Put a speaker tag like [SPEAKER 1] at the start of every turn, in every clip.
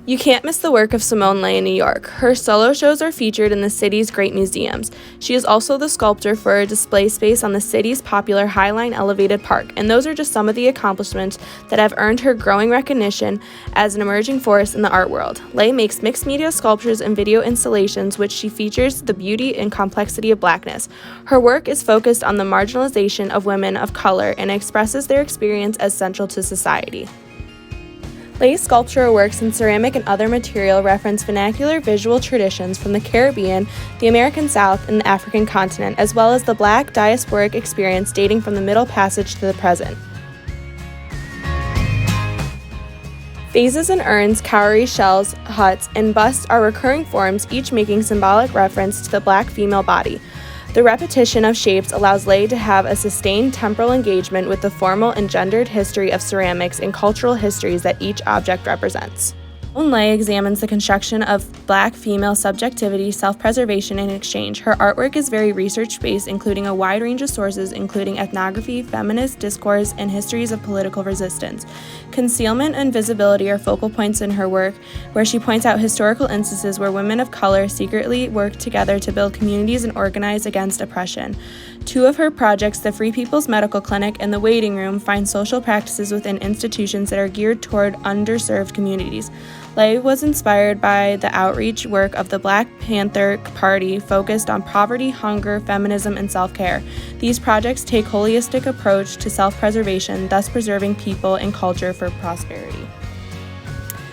[SPEAKER 1] You can't miss the work of Simone Leigh in New York. Her solo shows are featured in the city's great museums. She is also the sculptor for a display space on the city's popular Highline Elevated Park, and those are just some of the accomplishments that have earned her growing recognition as an emerging force in the art world. Leigh makes mixed media sculptures and video installations, which she features the beauty and complexity of Blackness. Her work is focused on the marginalization of women of color and expresses their experience as central to society. Leigh's sculptural works in ceramic and other material reference vernacular visual traditions from the Caribbean, the American South, and the African continent, as well as the Black diasporic experience dating from the Middle Passage to the present. Vases and urns, cowrie shells, huts, and busts are recurring forms, each making symbolic reference to the Black female body. The repetition of shapes allows Leigh to have a sustained temporal engagement with the formal and gendered history of ceramics and cultural histories that each object represents. Leigh examines the construction of Black female subjectivity, self-preservation, and exchange. Her artwork is very research-based, including a wide range of sources, including ethnography, feminist discourse, and histories of political resistance. Concealment and visibility are focal points in her work, where she points out historical instances where women of color secretly work together to build communities and organize against oppression. Two of her projects, the Free People's Medical Clinic and the Waiting Room, find social practices within institutions that are geared toward underserved communities. Leigh was inspired by the outreach work of the Black Panther Party, focused on poverty, hunger, feminism, and self-care. These projects take a holistic approach to self-preservation, thus preserving people and culture for prosperity.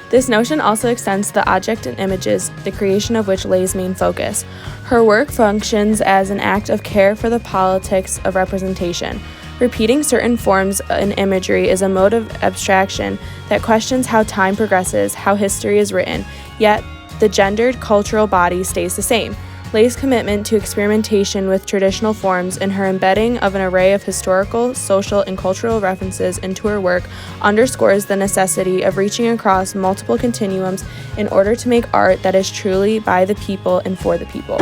[SPEAKER 1] This notion also extends to the object and images, the creation of which Leigh's main focus. Her work functions as an act of care for the politics of representation. Repeating certain forms and imagery is a mode of abstraction that questions how time progresses, how history is written, yet the gendered cultural body stays the same. Leigh's commitment to experimentation with traditional forms and her embedding of an array of historical, social, and cultural references into her work underscores the necessity of reaching across multiple continuums in order to make art that is truly by the people and for the people.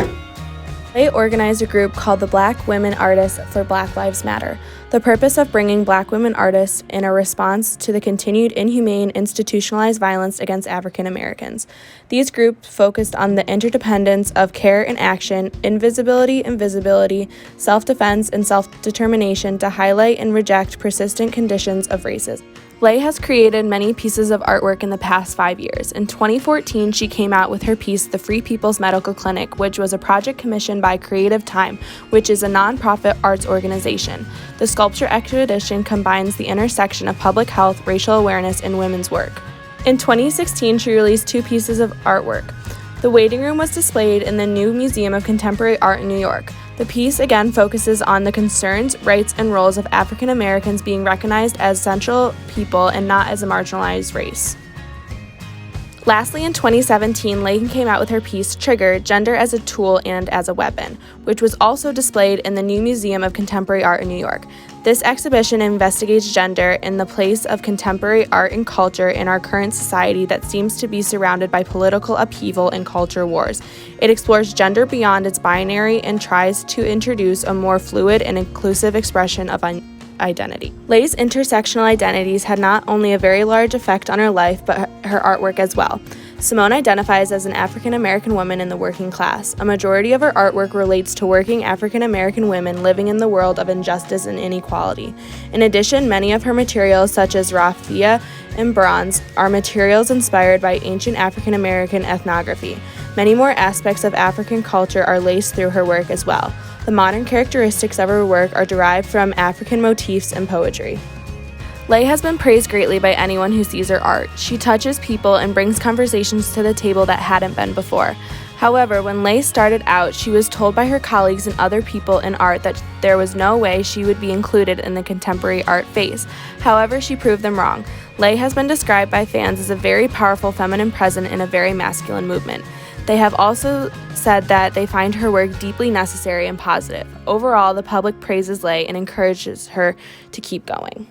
[SPEAKER 1] Leigh organized a group called the Black Women Artists for Black Lives Matter. The purpose of bringing Black women artists in a response to the continued inhumane institutionalized violence against African Americans. These groups focused on the interdependence of care and action, invisibility and visibility, self-defense and self-determination to highlight and reject persistent conditions of racism. Leigh has created many pieces of artwork in the past 5 years. In 2014, she came out with her piece, The Free People's Medical Clinic, which was a project commissioned by Creative Time, which is a nonprofit arts organization. The sculpture expedition combines the intersection of public health, racial awareness, and women's work. In 2016, she released 2 pieces of artwork. The Waiting Room was displayed in the new Museum of Contemporary Art in New York. The piece again focuses on the concerns, rights, and roles of African Americans being recognized as central people and not as a marginalized race. Lastly, in 2017, Leigh came out with her piece, Trigger, Gender as a Tool and as a Weapon, which was also displayed in the new Museum of Contemporary Art in New York. This exhibition investigates gender in the place of contemporary art and culture in our current society that seems to be surrounded by political upheaval and culture wars. It explores gender beyond its binary and tries to introduce a more fluid and inclusive expression of identity. Leigh's intersectional identities had not only a very large effect on her life, but her artwork as well. Simone identifies as an African American woman in the working class. A majority of her artwork relates to working African American women living in the world of injustice and inequality. In addition, many of her materials, such as raffia and bronze, are materials inspired by ancient African American ethnography. Many more aspects of African culture are laced through her work as well. The modern characteristics of her work are derived from African motifs and poetry. Leigh has been praised greatly by anyone who sees her art. She touches people and brings conversations to the table that hadn't been before. However, when Leigh started out, she was told by her colleagues and other people in art that there was no way she would be included in the contemporary art phase. However, she proved them wrong. Leigh has been described by fans as a very powerful feminine presence in a very masculine movement. They have also said that they find her work deeply necessary and positive. Overall, the public praises Leigh and encourages her to keep going.